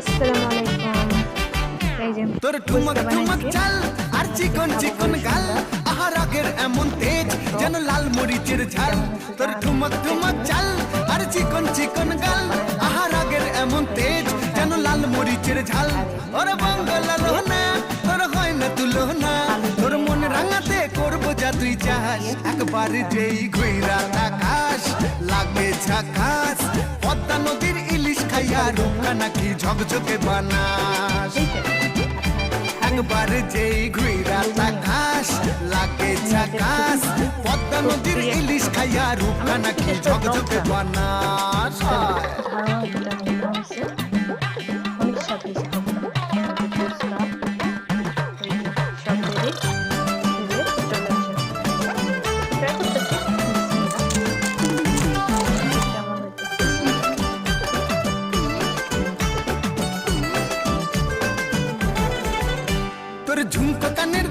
আসসালামু আলাইকুম। এই যে তোর ঠুমক ফুচকা ঠুমক বানাইছি। চাল আর চিকন চিকন গাল, আহা রাগের এমন তেজ যেন লাল মরিচের ঝাল। তোর ঠুমক ঠুমক চাল আর চিকন চিকন গাল, আহা রাগের এমন তেজ যেন লাল মরিচের ঝাল। ওরে বাঙ্গালো না তোর হয় না তুলনা, তোর মন রাঙাতে করবো যা তুই চাস। একবার যেই ঘুইরা তাকাস লাগে ঝাকাস, পদ্মা নদীর ইলিশ খাইয়া রূপকা নাকি ঝকঝকে বানাস। একবার যেই ঘুইরা তাকাস লাগে ঝাকাস, পদ্মা নদীর ইলিশ খাইয়া রূপকা নাকি ঝকঝকে বানাস। ধারণা যেটা মনে হয়েছে অনেক স্বাদ হয়েছে। ফুচকা সব রেডি, চলে আসে। ট্রাই করতেছি কেমন হইতেছে। তোর ঝুমকো কানের